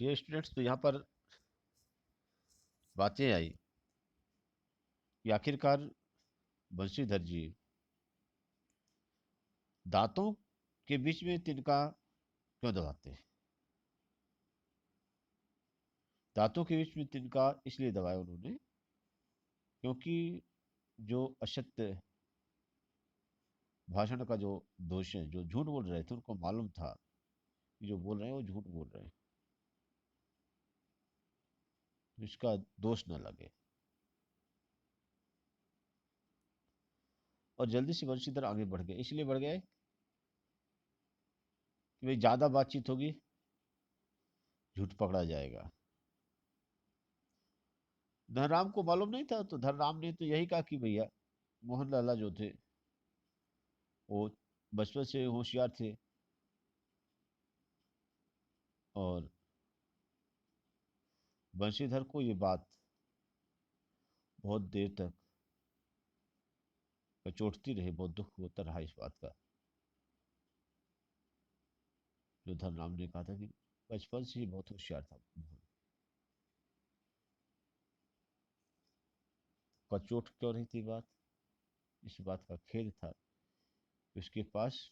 Dear students, तो यहाँ पर बातें आई कि आखिरकार बंशीधर जी दांतों के बीच में तिनका क्यों दबाते हैं। दांतों के बीच में तिनका इसलिए दबाया उन्होंने क्योंकि जो असत्य भाषण का जो दोष है, जो झूठ बोल रहे थे, उनको मालूम था कि जो बोल रहे हैं वो झूठ बोल रहे हैं, तो इसका दोष न लगे। और जल्दी से बंशीधर आगे बढ़ गए, इसलिए बढ़ गए कि भाई ज्यादा बातचीत होगी, झूठ पकड़ा जाएगा। धनराम को मालूम नहीं था, तो धनराम ने तो यही कहा कि भैया मोहन लाला जो थे वो बचपन से होशियार थे, और बंशीधर को ये बात बहुत देर तक कचोटती रही, बहुत दुख होता रहा इस बात का, जो धनराम ने कहा था कि बचपन से ही बहुत होशियार था मोहन। कचोट क्यों रही थी बात, इस बात का खेद था कि उसके पास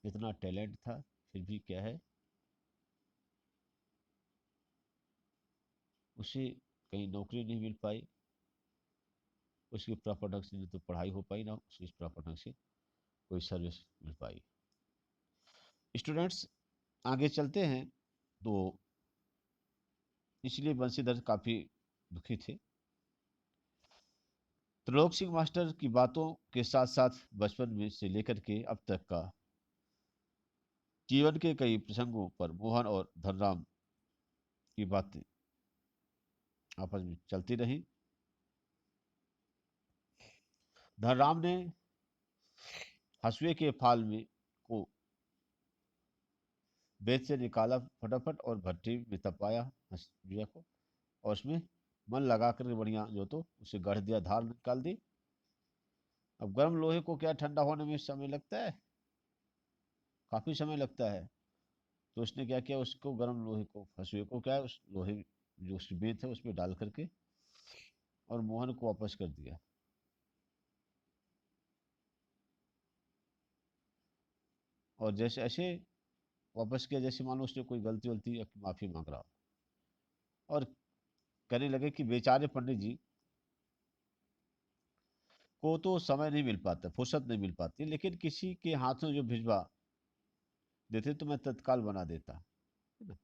इतना टैलेंट था, फिर भी क्या है, उसे कहीं नौकरी नहीं मिल पाई, उसकी प्रॉपर ढंग से न तो पढ़ाई हो पाई, ना उसकी प्रॉपर ढंग से कोई सर्विस मिल पाई। स्टूडेंट्स, आगे चलते हैं। तो इसलिए बंशीधर काफी दुखी थे। त्रिलोक सिंह मास्टर की बातों के साथ साथ बचपन में से लेकर के अब तक का जीवन के कई प्रसंगों पर मोहन और धनराम की बातें आपस में चलती रही। धनराम ने हसुए के फाल में को बेत से निकाला फटाफट और भट्टी में तपाया हसुआ को, और उसमें मन लगा कर बढ़िया जो तो उसे गढ़ दिया, धार निकाल दी। अब गर्म लोहे को क्या ठंडा होने में समय लगता है, काफी समय लगता है। तो उसने क्या किया, उसको गर्म लोहे को, हसुए को क्या है, उस लोहे जो उसकी बेत है उसमें डाल करके और मोहन को वापस कर दिया। और जैसे ऐसे वापस किया जैसे मान लो उसने कोई गलती वलती या माफी मांग रहा हो, और कहने लगे कि बेचारे पंडित जी को तो समय नहीं मिल पाता, फुर्सत नहीं मिल पाती, लेकिन किसी के हाथों जो भिजवा देते तो मैं तत्काल बना देता, है ना।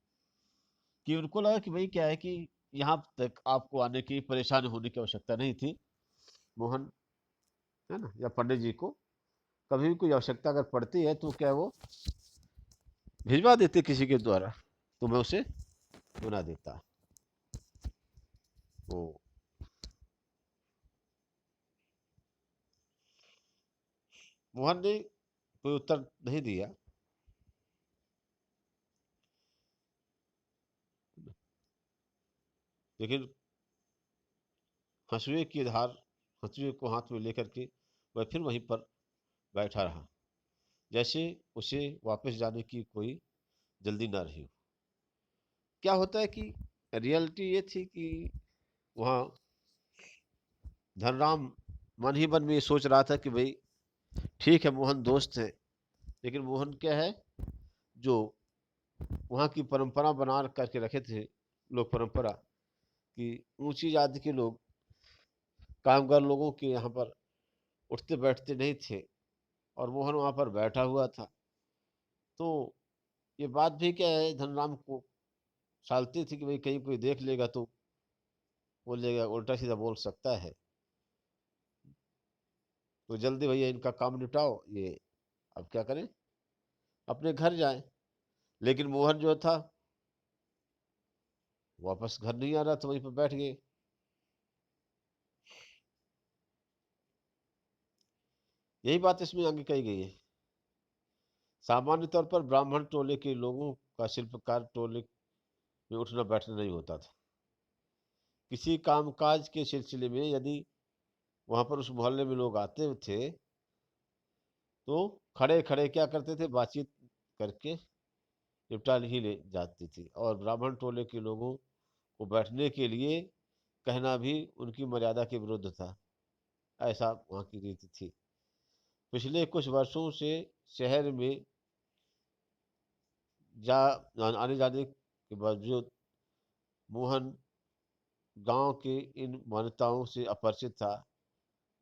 कि उनको लगा कि भाई क्या है कि यहाँ तक आपको आने की, परेशान होने की आवश्यकता नहीं थी। मोहन, है ना, या पंडित जी को कभी भी कोई आवश्यकता अगर पड़ती है तो क्या है, वो भिजवा देते किसी के द्वारा, तो मैं उसे बना देता। तो मोहन ने कोई उत्तर नहीं दिया, लेकिन हंसुए की धार, हंसुए को हाथ में लेकर के वह फिर वहीं पर बैठा रहा, जैसे उसे वापस जाने की कोई जल्दी ना रही हो। क्या होता है कि रियलिटी ये थी कि वहाँ धनराम मन ही मन में ये सोच रहा था कि भाई ठीक है, मोहन दोस्त है, लेकिन मोहन क्या है, जो वहाँ की परंपरा बना करके रखे थे, लोक परंपरा, कि ऊंची जाति के लोग कामगार लोगों के यहाँ पर उठते बैठते नहीं थे, और मोहन वहाँ पर बैठा हुआ था। तो ये बात भी क्या है, धनराम को सालती थी कि भाई कहीं कोई देख लेगा तो बोलेगा, उल्टा सीधा बोल सकता है, तो जल्दी भैया इनका काम निपटाओ, ये अब क्या करें, अपने घर जाए। लेकिन मोहन जो था वापस घर नहीं आ रहा था, वहीं पर बैठ गए। यही बात इसमें आगे कही गई है। सामान्य तौर पर ब्राह्मण टोले के लोगों का शिल्पकार टोले में उठना बैठना नहीं होता था। किसी कामकाज के सिलसिले में यदि वहां पर उस मोहल्ले में लोग आते थे, तो खड़े खड़े क्या करते थे, बातचीत करके निपटा ही ले जाती थी, और ब्राह्मण टोले के लोगों को बैठने के लिए कहना भी उनकी मर्यादा के विरुद्ध था। ऐसा वहाँ की रीति थी। पिछले कुछ वर्षों से शहर में जा आने जाने के बावजूद मोहन गांव के इन मान्यताओं से अपरिचित था।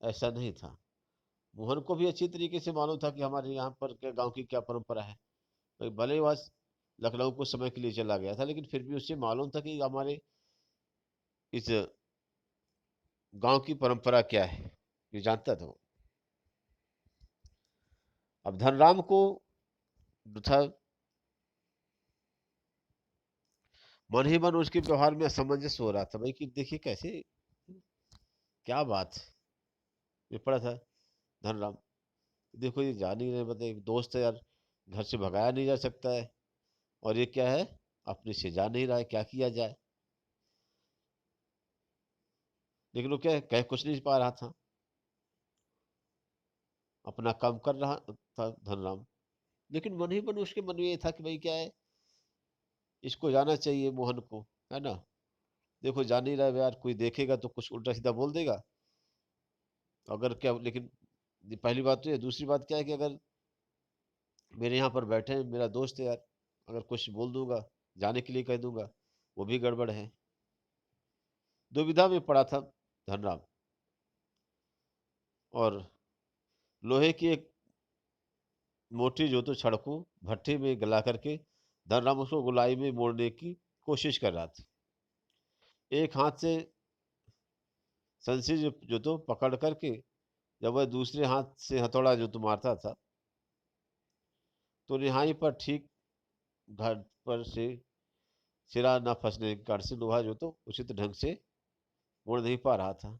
ऐसा नहीं था। मोहन को भी अच्छी तरीके से मालूम था कि हमारे यहाँ पर क्या गांव की क्या परंपरा है। तो भले ही वह लखनऊ कुछ समय के लिए चला गया था, लेकिन फिर भी उसे मालूम था कि हमारे इस गांव की परंपरा क्या है, ये जानता था वो। अब धनराम को जो था, मन ही मन उसके व्यवहार में असमंजस हो रहा था भाई, कि देखिए कैसे, क्या बात है। ये पड़ा था धनराम, देखो ये जान ही नहीं, मतलब एक दोस्त है यार, घर से भगाया नहीं जा सकता है, और ये क्या है, अपने से जा नहीं रहा है, क्या किया जाए। लेकिन वो क्या है, कह कुछ नहीं पा रहा था, अपना काम कर रहा था धनराम। लेकिन मन ही मन उसके मन में ये था कि भाई क्या है, इसको जाना चाहिए मोहन को, है ना। देखो जान ही रहा है यार, कोई देखेगा तो कुछ उल्टा सीधा बोल देगा। अगर क्या, लेकिन ये पहली बात तो ये, दूसरी बात क्या है कि अगर मेरे यहाँ पर बैठे हैं, मेरा दोस्त है यार, अगर कुछ बोल दूंगा, जाने के लिए कह दूंगा, वो भी गड़बड़ है। दुविधा में पड़ा था धनराम, और लोहे की एक मोटी जो तो छड़ को भट्ठी में गला करके धनराम उसको गोलाई में मोड़ने की कोशिश कर रहा था। एक हाथ से संसी जो तो पकड़ करके, जब वह दूसरे हाथ से हथौड़ा जो तो मारता था, तो रिहाई पर ठीक घर पर से सिरा न फंसने के कारण से लोहा जो तो उचित ढंग से मोड़ नहीं पा रहा था।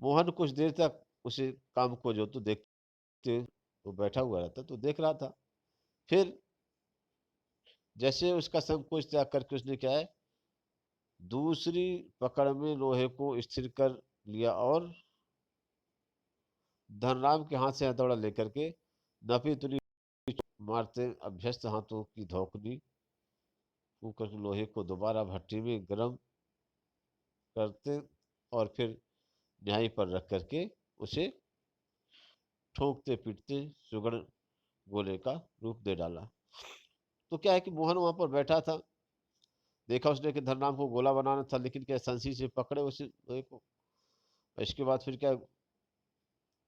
मोहन कुछ देर तक उसे काम को जो तो देखते, वो बैठा हुआ रहता तो देख रहा था। फिर जैसे उसका संकोच त्याग करके उसने क्या है, दूसरी पकड़ में लोहे को स्थिर कर लिया, और धनराम के हाथ से हथौड़ा लेकर के नफी तुली मारते अभ्यस्त हाथों की धौकनी फूंक लोहे को दोबारा भट्टी में गर्म करते, और फिर न्याई पर रख करके उसे ठोकते पीटते सुगढ़ गोले का रूप दे डाला। तो क्या है कि मोहन वहां पर बैठा था, देखा उसने कि धनराम को गोला बनाना था, लेकिन क्या संसी से पकड़े उसे लोहे को। इसके बाद फिर क्या,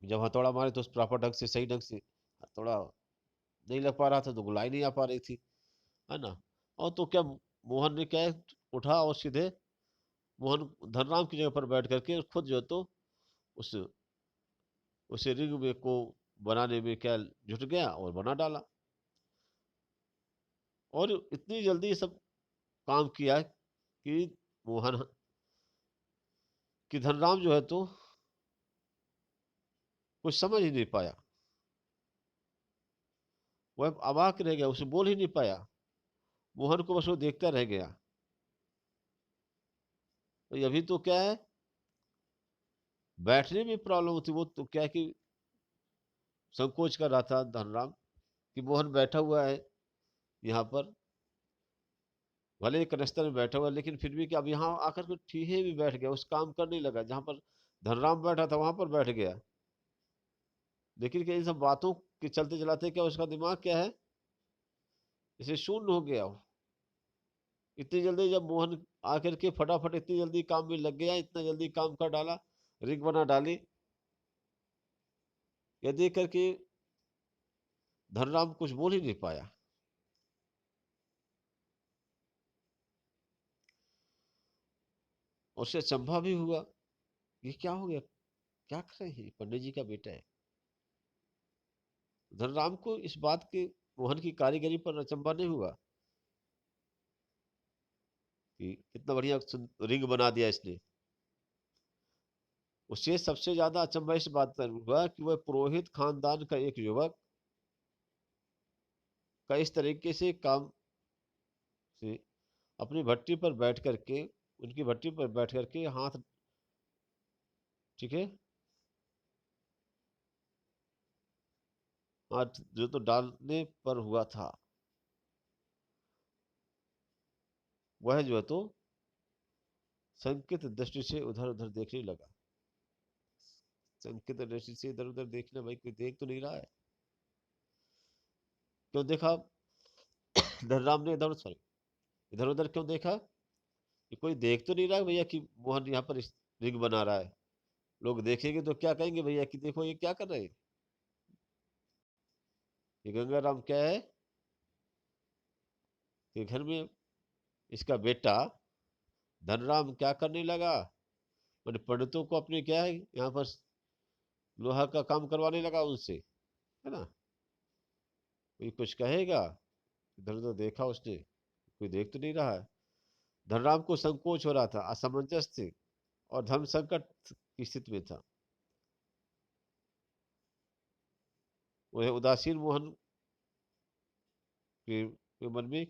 जब हथौड़ा मारे तो उस प्रॉपर ढंग से, सही ढंग से हथौड़ा नहीं लग पा रहा था, तो गोलाई नहीं आ पा रही थी, है ना। और तो क्या, मोहन ने क्या है, उठा और सीधे मोहन धनराम की जगह पर बैठ करके खुद जो तो उस उसे रिंग में को बनाने में क्या जुट गया और बना डाला। और इतनी जल्दी सब काम किया कि मोहन कि धनराम जो है तो कुछ समझ ही नहीं पाया। वह अवाक रह गया, उसे बोल ही नहीं पाया। मोहन को बस वो देखता रह गया। तो अभी तो क्या है, बैठने में प्रॉब्लम थी, वो तो क्या है कि संकोच कर रहा था धनराम, कि मोहन बैठा हुआ है यहाँ पर, भले ही कनस्तर में बैठा हुआ है, लेकिन फिर भी क्या, अब यहाँ आकर के ठीहे भी बैठ गया, उस काम करने लगा जहां पर धनराम बैठा था वहां पर बैठ गया। लेकिन क्या इन सब बातों के चलते चलाते क्या उसका दिमाग क्या है, इसे शून्य हो गया वो। इतनी जल्दी जब मोहन आकर के फटाफट इतनी जल्दी काम में लग गया, इतना जल्दी काम कर डाला, रिग बना डाली, यह देख करके धनराम कुछ बोल ही नहीं पाया। और उसे अचंभा भी हुआ, ये क्या हो गया, क्या कर रहे हैं, पंडित जी का बेटा है। धनराम को इस बात के, मोहन की कारीगरी पर अचंभा नहीं हुआ कि कितना बढ़िया रिंग बना दिया इसने। उसे सबसे ज्यादा अचंभा इस बात पर हुआ कि वह पुरोहित खानदान का एक युवक का इस तरीके से काम से अपनी भट्टी पर बैठ करके, उनकी भट्टी पर बैठ करके हाथ, ठीक है, हाथ जो तो डालने पर हुआ था। वह जो है तो संकित दृष्टि से उधर उधर देखने लगा। संकित दृष्टि से इधर उधर देखना, भाई कोई देख तो नहीं रहा है। क्यों देखा धनराम ने इधर, सॉरी, इधर उधर क्यों देखा कि कोई देख तो नहीं रहा है भैया कि मोहन यहाँ पर रिंग बना रहा है। लोग देखेंगे तो क्या कहेंगे भैया कि देखो ये क्या कर रहे हैं, ये गंगाराम क्या है कि घर में इसका बेटा धनराम क्या करने लगा, मैंने पंडितों को अपने क्या है यहाँ पर लोहा का काम करवाने लगा उनसे, है ना। कोई कुछ कहेगा, इधर उधर देखा उसने, कोई देख तो नहीं रहा है। धनराम को संकोच हो रहा था, असमंजस थे और धर्म संकट की स्थिति में था। वह उदासीन मोहन के मन में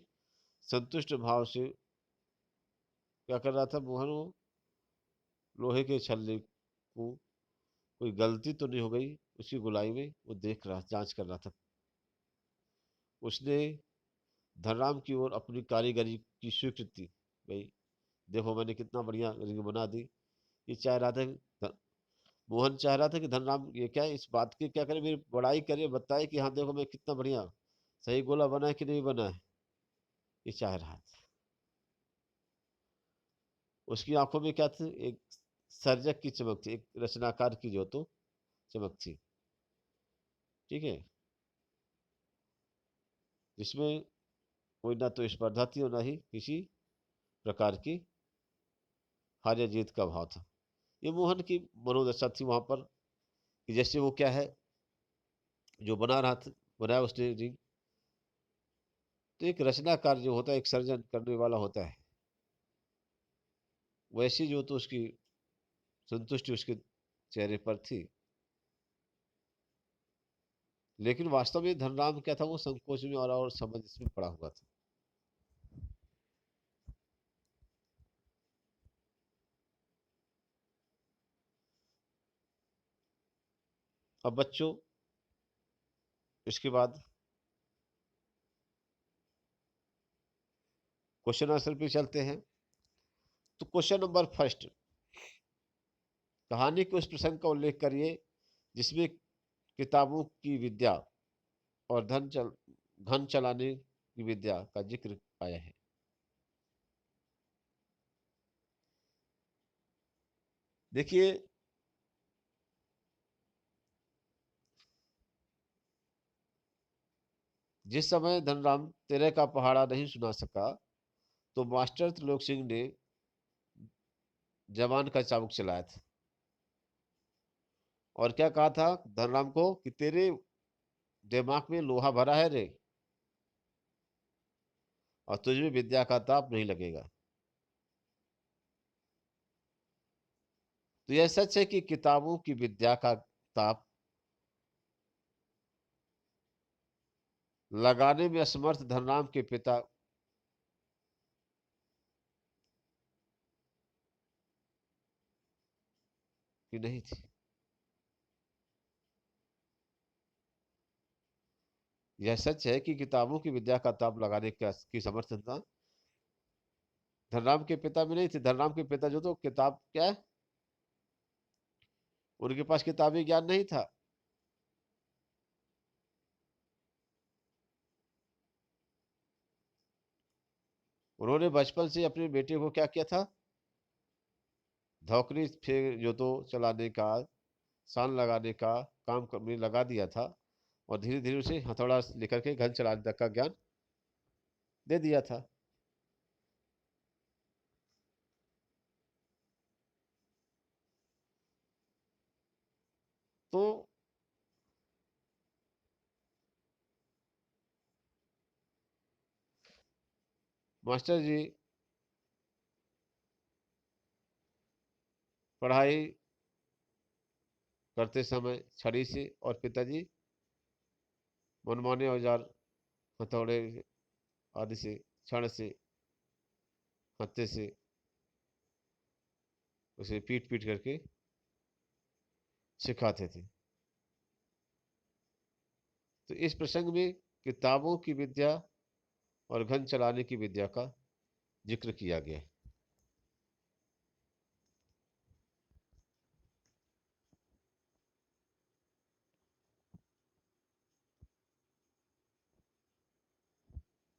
संतुष्ट भाव से क्या कर रहा था मोहन, वो लोहे के छल्ले को कोई गलती तो नहीं हो गई उसकी गुलाई में, वो देख रहा, जांच कर रहा था। उसने धनराम की ओर अपनी कारीगरी की स्वीकृति, भाई देखो मैंने कितना बढ़िया रिंग बना दी। ये चाह रहा था मोहन चाह रहा था कि धनराम ये क्या है, इस बात की क्या करे, मेरी बड़ाई करे, बताए कि हाँ देखो मैं कितना बढ़िया सही गोला बना है कि नहीं बना है, ये चाह रहा था। उसकी आंखों में क्या थी, एक सर्जक की चमक थी, एक रचनाकार की जो तो चमक थी, ठीक है, जिसमें कोई ना तो स्पर्धा थी और ना ही किसी प्रकार की हार या जीत का भाव था। ये मोहन की मनोदशा थी वहां पर कि जैसे वो क्या है जो बना रहा था, बनाया उसने रिंग, तो एक रचनाकार जो होता है, एक सर्जन करने वाला होता है, वैसी जो तो उसकी संतुष्टि उसके चेहरे पर थी। लेकिन वास्तव में धनराम क्या था, वो संकोच में और समझ इसमें पड़ा हुआ था। अब बच्चों इसके बाद क्वेश्चन आंसर पे चलते हैं। तो क्वेश्चन नंबर फर्स्ट, कहानी के उस प्रसंग का उल्लेख करिए जिसमें किताबों की विद्या और धन चलाने की विद्या का जिक्र आया है। देखिए, जिस समय धनराम तेरह का पहाड़ा नहीं सुना सका, तो मास्टर त्रिलोक सिंह ने जवान का चाबुक चलाया था और क्या कहा था धनराम को कि तेरे दिमाग में लोहा भरा है रे, और तुझे विद्या का ताप नहीं लगेगा। तो यह सच है कि किताबों की विद्या का ताप लगाने में असमर्थ धनराम के पिता की नहीं थी। यह सच है कि किताबों की विद्या का ताप लगाने की समर्थनता धनराम के पिता में नहीं थी। धनराम के पिता जो तो किताब क्या है, उनके पास किताबी ज्ञान नहीं था। उन्होंने बचपन से अपने बेटे को क्या किया था, धौकनी फिर जो तो चलाने का, सान लगाने का काम में लगा दिया था और धीरे धीरे उसे हथौड़ा लेकर के घर चलाने तक का ज्ञान दे दिया था। तो मास्टर जी पढ़ाई करते समय छड़ी से और पिताजी मनमाने औजार हथौड़े आदि से, छड़ से, हत्थे से उसे पीट पीट करके सिखाते थे। तो इस प्रसंग में किताबों की विद्या और घन चलाने की विद्या का जिक्र किया गया है।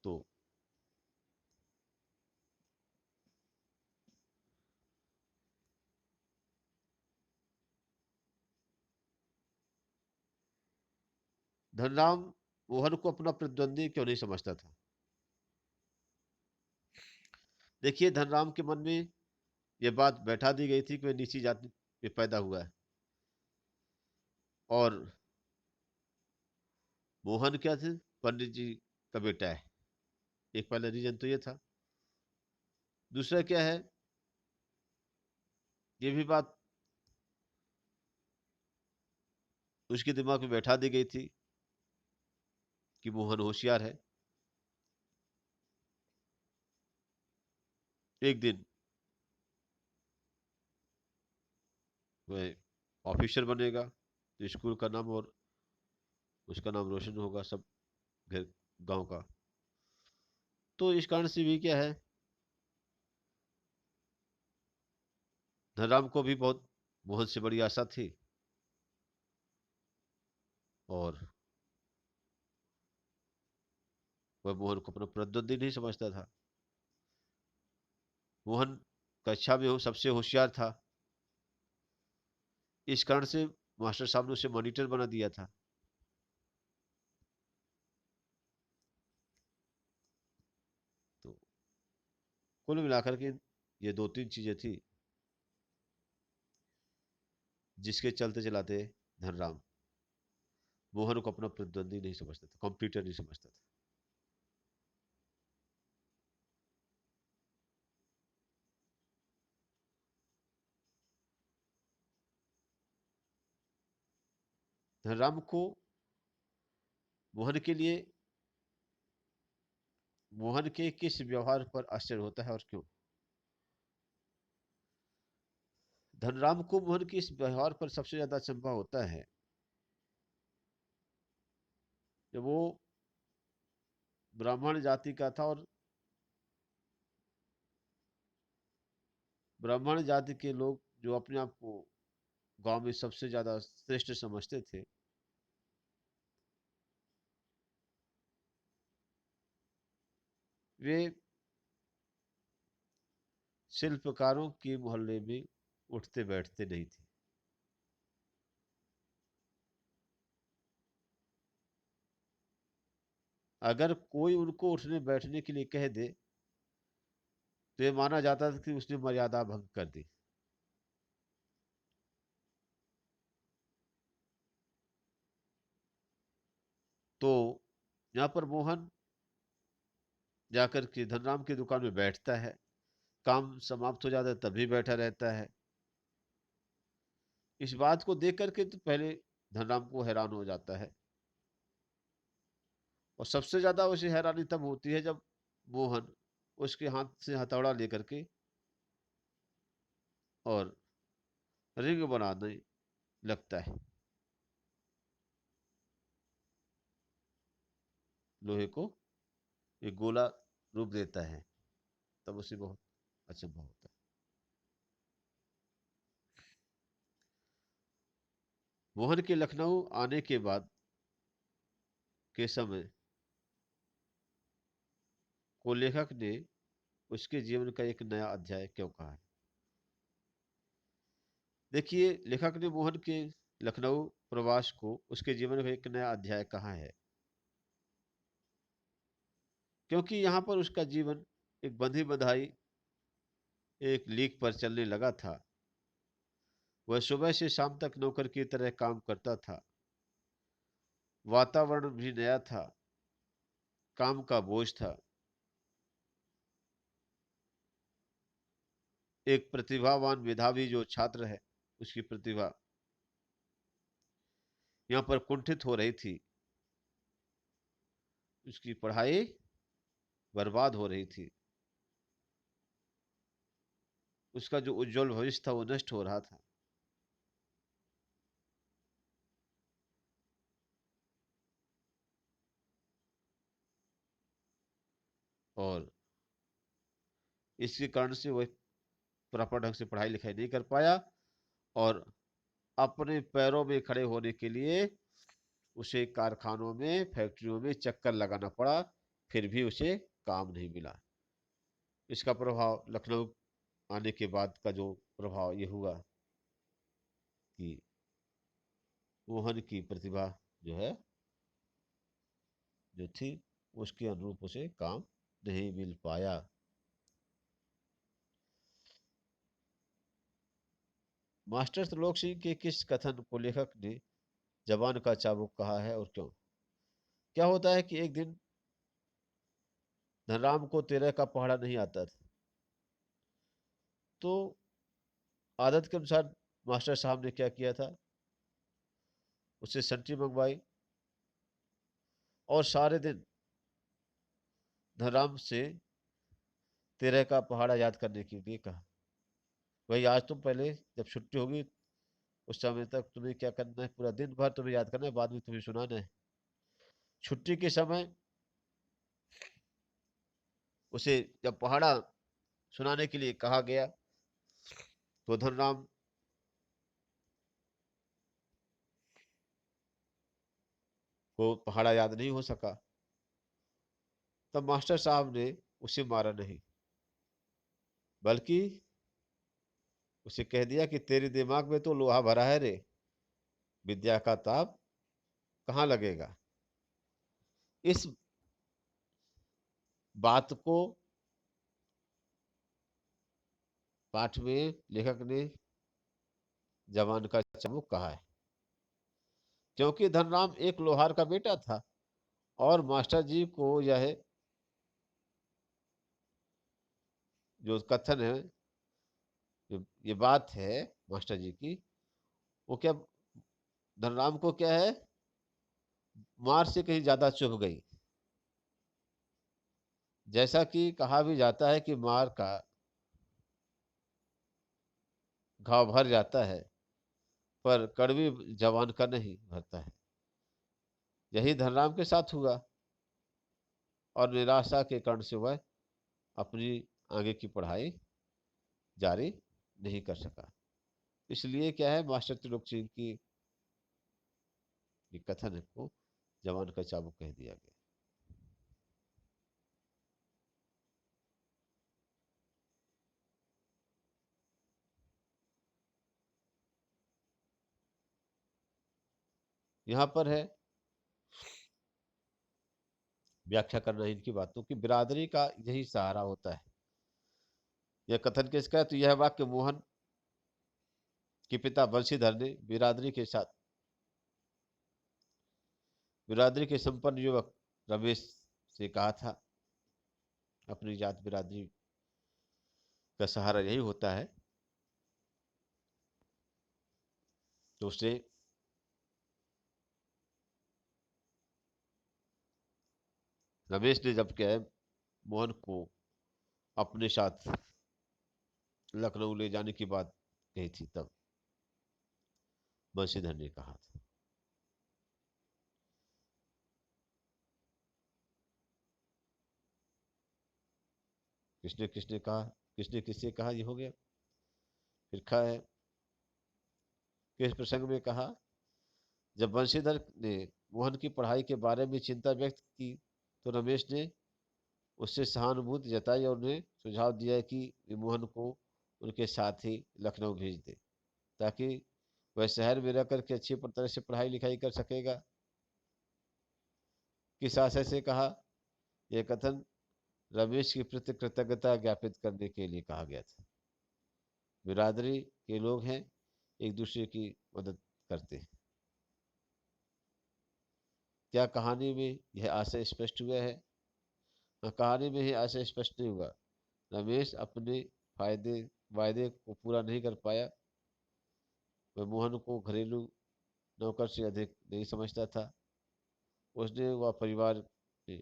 तो धनराम मोहन को अपना प्रतिद्वंदी क्यों नहीं समझता था? देखिए, धनराम के मन में यह बात बैठा दी गई थी कि वह नीची जाति में पैदा हुआ है, और मोहन क्या थे? पंडित जी का बेटा है। एक पहला रीजन तो ये था। दूसरा क्या है, ये भी बात उसके दिमाग में बैठा दी गई थी कि मोहन होशियार है। एक दिन वह ऑफिसर बनेगा तो स्कूल का नाम और उसका नाम रोशन होगा सब घर गांव का। तो इस कारण से भी क्या है, धनराम को भी बहुत मोहन से बड़ी आशा थी, और वह मोहन को अपना प्रतिद्वंदी नहीं समझता था। मोहन कक्षा में हो सबसे होशियार था, इस कारण से मास्टर साहब ने उसे मॉनिटर बना दिया था। तो कुल मिलाकर के ये दो तीन चीजें थी जिसके चलते चलाते धनराम मोहन को अपना प्रतिद्वंदी नहीं समझता था, कॉम्पिटिटर नहीं समझता था। धनराम को मोहन के लिए मोहन के किस व्यवहार पर आश्चर्य होता है और क्यों? धनराम को मोहन के इस व्यवहार पर सबसे ज्यादा अचंभा होता है जब वो ब्राह्मण जाति का था, और ब्राह्मण जाति के लोग जो अपने आप को गांव में सबसे ज्यादा श्रेष्ठ समझते थे, वे शिल्पकारों के मोहल्ले में उठते बैठते नहीं थे। अगर कोई उनको उठने बैठने के लिए कह दे तो ये माना जाता था कि उसने मर्यादा भंग कर दी। तो यहाँ पर मोहन जाकर के धनराम की दुकान में बैठता है, काम समाप्त हो जाता है तभी बैठा रहता है। इस बात को देख करके तो पहले धनराम को हैरान हो जाता है, और सबसे ज्यादा उसे हैरानी तब होती है जब मोहन उसके हाथ से हथौड़ा लेकर के और रिंग बनाने लगता है, लोहे को एक गोला रूप देता है। तब उसे बहुत अचंभा होता है। मोहन के लखनऊ आने के बाद के समय को लेखक ने उसके जीवन का एक नया अध्याय क्यों कहा है? देखिए, लेखक ने मोहन के लखनऊ प्रवास को उसके जीवन का एक नया अध्याय कहा है, क्योंकि यहाँ पर उसका जीवन एक बंधी बधाई एक लीक पर चलने लगा था। वह सुबह से शाम तक नौकर की तरह काम करता था। वातावरण भी नया था, काम का बोझ था। एक प्रतिभावान मेधावी जो छात्र है, उसकी प्रतिभा यहाँ पर कुंठित हो रही थी, उसकी पढ़ाई बर्बाद हो रही थी, उसका जो उज्जवल भविष्य था वो नष्ट हो रहा था। और इसके कारण से वह प्रॉपर ढंग से पढ़ाई लिखाई नहीं कर पाया और अपने पैरों में खड़े होने के लिए उसे कारखानों में, फैक्ट्रियों में चक्कर लगाना पड़ा, फिर भी उसे काम नहीं मिला। इसका प्रभाव लखनऊ आने के बाद का जो प्रभाव ये हुआ कि मोहन की प्रतिभा जो है, जो थी, उसके अनुरूप उसे काम नहीं मिल पाया। मास्टर त्रिलोक सिंह के किस कथन को लेखक ने जवान का चाबुक कहा है और क्यों? क्या होता है कि एक दिन धनराम को 13 का पहाड़ा नहीं आता था, तो आदत के अनुसार मास्टर साहब ने क्या किया था, उससे संटी मंगवाई और सारे दिन धनराम से 13 का पहाड़ा याद करने के लिए कहा। भाई आज तुम पहले जब छुट्टी होगी उस समय तक तुम्हें क्या करना है, पूरा दिन भर तुम्हें याद करना है, बाद में तुम्हें सुनाना है। छुट्टी के समय उसे जब पहाड़ा सुनाने के लिए कहा गया तो धनराम को पहाड़ा याद नहीं हो सका। तब मास्टर साहब ने उसे मारा नहीं, बल्कि उसे कह दिया कि तेरे दिमाग में तो लोहा भरा है रे, विद्या का ताप कहाँ लगेगा। इस बात को पाठ में लेखक ने जवान का चाबुक कहा है, क्योंकि धनराम एक लोहार का बेटा था और मास्टर जी को यह जो कथन है, जो ये बात है मास्टर जी की, वो क्या धनराम को क्या है, मार से कहीं ज्यादा चुभ गई। जैसा कि कहा भी जाता है कि मार का घाव भर जाता है पर कड़वी जवान का नहीं भरता है। यही धनराम के साथ हुआ और निराशा के कारण से वह अपनी आगे की पढ़ाई जारी नहीं कर सका। इसलिए क्या है, मास्टर त्रिलोक सिंह की ये कथन को जवान का चाबुक कह दिया गया। यहाँ पर है व्याख्या करना इनकी बातों की, बिरादरी का यही सहारा होता है। यह कथन किसका है, तो यह वाक्य मोहन के पिता बंशीधर ने बिरादरी के संपन्न युवक रमेश से कहा था। अपनी जात बिरादरी का सहारा यही होता है। तो उसे रमेश ने जब क्या है, मोहन को अपने साथ लखनऊ ले जाने की बात कही थी, तब बंशीधर ने कहा था। किसने किसने कहा, किसने किससे कहा, ये हो गया। फिर लिखा है किस प्रसंग में कहा, जब बंशीधर ने मोहन की पढ़ाई के बारे में चिंता व्यक्त की तो रमेश ने उससे सहानुभूति जताई और उन्हें सुझाव दिया कि वे मोहन को उनके साथ ही लखनऊ भेज दे, ताकि वह शहर में रहकर के अच्छी तरह से पढ़ाई लिखाई कर सकेगा। किस आशय से कहा, यह कथन रमेश के प्रति कृतज्ञता ज्ञापित करने के लिए कहा गया था। बिरादरी के लोग हैं, एक दूसरे की मदद करते हैं। क्या कहानी में यह आशय स्पष्ट हुआ है? कहानी में ही आशय स्पष्ट नहीं हुआ। रमेश अपने फायदे वायदे को पूरा नहीं कर पाया। वह मोहन को घरेलू नौकर से अधिक नहीं समझता था। उसने वह परिवार ने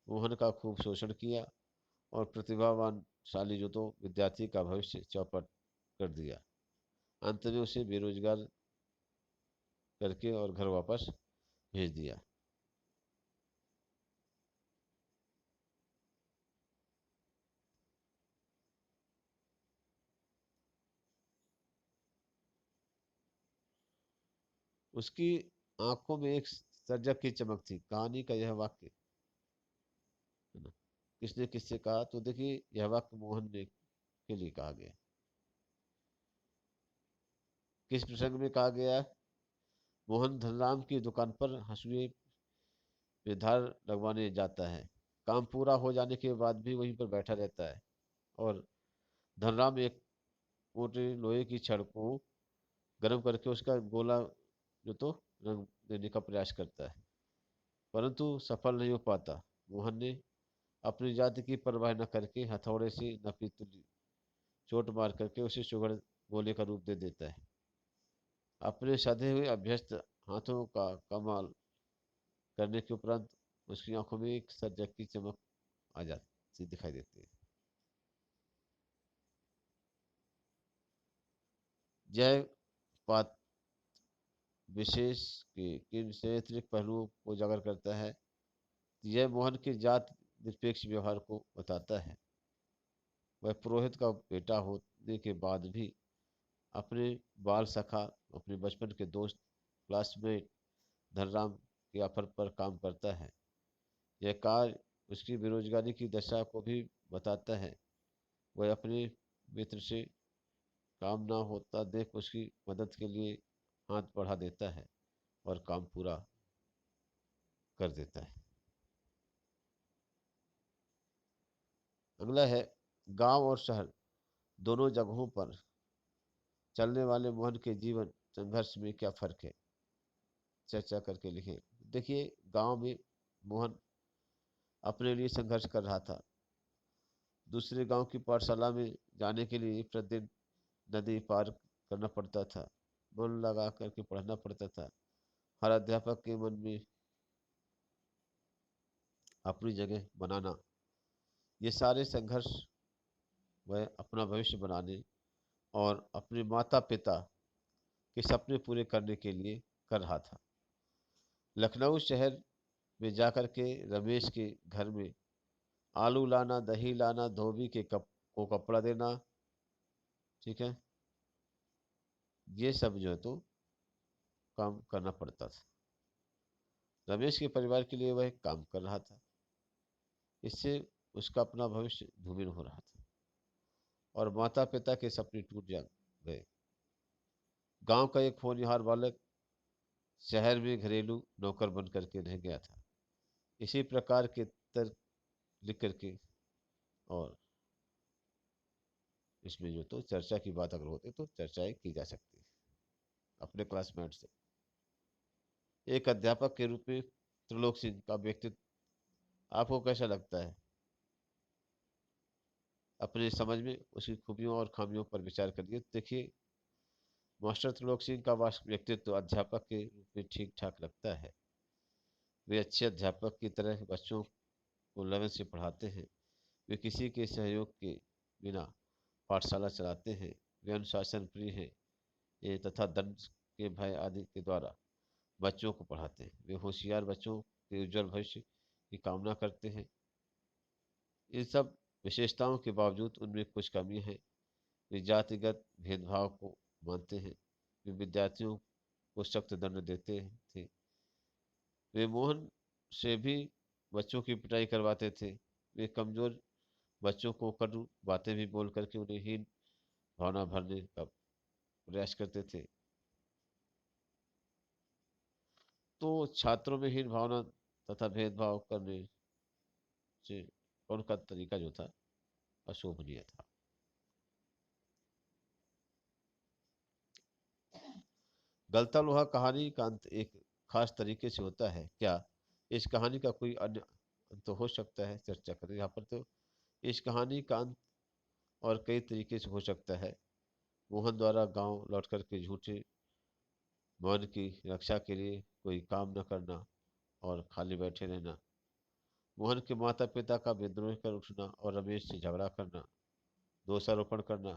मोहन का खूब शोषण किया और प्रतिभावान शाली जो तो विद्यार्थी का भविष्य चौपट कर दिया। अंत में उसे बेरोजगार करके और घर वापस भेज दिया। उसकी आंखों में एक सर्जक की चमक थी। कहानी का यह वाक्य है ना, किसने किससे कहा? तो देखिए, यह वाक्य मोहन ने के लिए कहा गया। किस प्रसंग में कहा गया? मोहन धनराम की दुकान पर हंसुए में धार लगवाने जाता है। काम पूरा हो जाने के बाद भी वहीं पर बैठा रहता है और धनराम एक मोटे लोहे की छड़ को गर्म करके उसका गोला जो तो रंग देने का प्रयास करता है, परंतु सफल नहीं हो पाता। मोहन ने अपनी जाति की परवाह न करके हथौड़े से नफी तुली चोट मार करके उसे सुगढ़ गोले का रूप दे देता है। अपने सधे हुए अभ्यस्त हाथों का कमाल करने के उपरांत उसकी आंखों में एक सर्जक की चमक आ जाती दिखाई देती है। जय पात विशेष के किन चरित्रिक पहलुओं को उजागर करता है? यह मोहन के जात निरपेक्ष व्यवहार को बताता है। वह पुरोहित का बेटा होने के बाद भी अपने बाल सखा, अपने बचपन के दोस्त, क्लासमेट धनराम के ऑफर पर काम करता है। यह कार्य उसकी बेरोजगारी की दशा को भी बताता है। वह अपने मित्र से काम ना होता देख उसकी मदद के लिए हाथ बढ़ा देता है और काम पूरा कर देता है। अगला है, गांव और शहर दोनों जगहों पर चलने वाले मोहन के जीवन संघर्ष में क्या फर्क है? चर्चा करके लिखें। देखिए, गांव में मोहन अपने लिए संघर्ष कर रहा था। दूसरे गांव की पाठशाला में जाने के लिए प्रतिदिन नदी पार करना पड़ता था, मन लगा करके पढ़ना पड़ता था। हर अध्यापक के मन में अपनी जगह बनाना, ये सारे संघर्ष वह अपना भविष्य बनाने और अपने माता पिता के सपने पूरे करने के लिए कर रहा था। लखनऊ शहर में जाकर के रमेश के घर में आलू लाना, दही लाना, धोबी के को कपड़ा देना, ठीक है, ये सब जो है तो काम करना पड़ता था। रमेश के परिवार के लिए वह काम कर रहा था। इससे उसका अपना भविष्य धूमिल हो रहा था और माता पिता के सपने टूट जा गए। गांव का एक होनहार बालक शहर में घरेलू नौकर बन करके रह गया था। इसी प्रकार के तर्क लिख करके और इसमें जो तो चर्चा की बात अगर होती तो चर्चाएं की जा सकती है अपने क्लासमेट से। एक अध्यापक के रूप में त्रिलोक सिंह का व्यक्तित्व आपको कैसा लगता है? अपने समझ में उसकी खूबियों और खामियों पर विचार करिए। देखिए, मास्टर त्रिलोक सिंह का व्यक्तित्व अध्यापक के रूप में ठीक ठाक लगता है। वे अच्छे अध्यापक की तरह बच्चों को लगन से पढ़ाते हैं। वे किसी के सहयोग के बिना पाठशाला चलाते हैं। वे अनुशासन प्रिय हैं तथा दंड के भय आदि के द्वारा बच्चों को पढ़ाते हैं। वे होशियार बच्चों के उज्जवल भविष्य की कामना करते हैं। इन सब विशेषताओं के बावजूद उनमें कुछ कमी है। वे जातिगत भेदभाव को मानते हैं। वे विद्यार्थियों को सख्त दंड देते थे। वे मोहन से भी बच्चों की पिटाई करवाते थे। वे कमजोर बच्चों को कटु बातें भी बोल करके उन्हें हीन भावना भरने का प्रयास करते थे। तो छात्रों में हीन भावना तथा भेदभाव करने से उनका तरीका जो था अशोभनीय था। गलता लोहा कहानी का अंत एक खास तरीके से होता है क्या? इस कहानी का कोई अन्य अंत हो सकता है? चर्चा करें यहाँ पर। तो इस कहानी का अंत और कई तरीके से हो सकता है। मोहन द्वारा गांव लौट करके झूठे मन की रक्षा के लिए कोई काम न करना और खाली बैठे रहना, मोहन के माता पिता का विद्रोह कर उठना और रमेश से झगड़ा करना, दोषारोपण करना,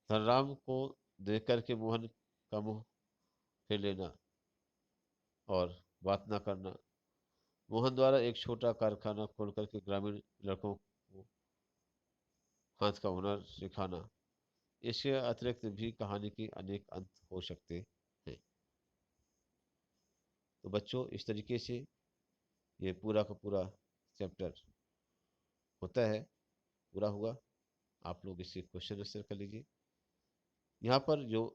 धनराम को देख करके मोहन का मुंह फेर लेना और बात न करना, मोहन द्वारा एक छोटा कारखाना खोल करके ग्रामीण लड़कों को हाथ का हुनर सिखाना। इसके अतिरिक्त भी कहानी के अनेक अंत हो सकते हैं। तो बच्चों इस तरीके से ये पूरा का पूरा चैप्टर होता है, पूरा हुआ। आप लोग इसे क्वेश्चन आंसर कर लीजिए। यहाँ पर जो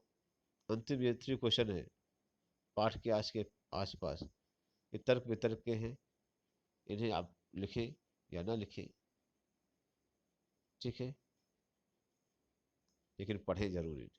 अंतिम ये 3 क्वेश्चन है पाठ के आज के आसपास, ये तर्क वितर्क के हैं, इन्हें आप लिखें या ना लिखें, ठीक है, लेकिन पढ़ें जरूर इन्हें।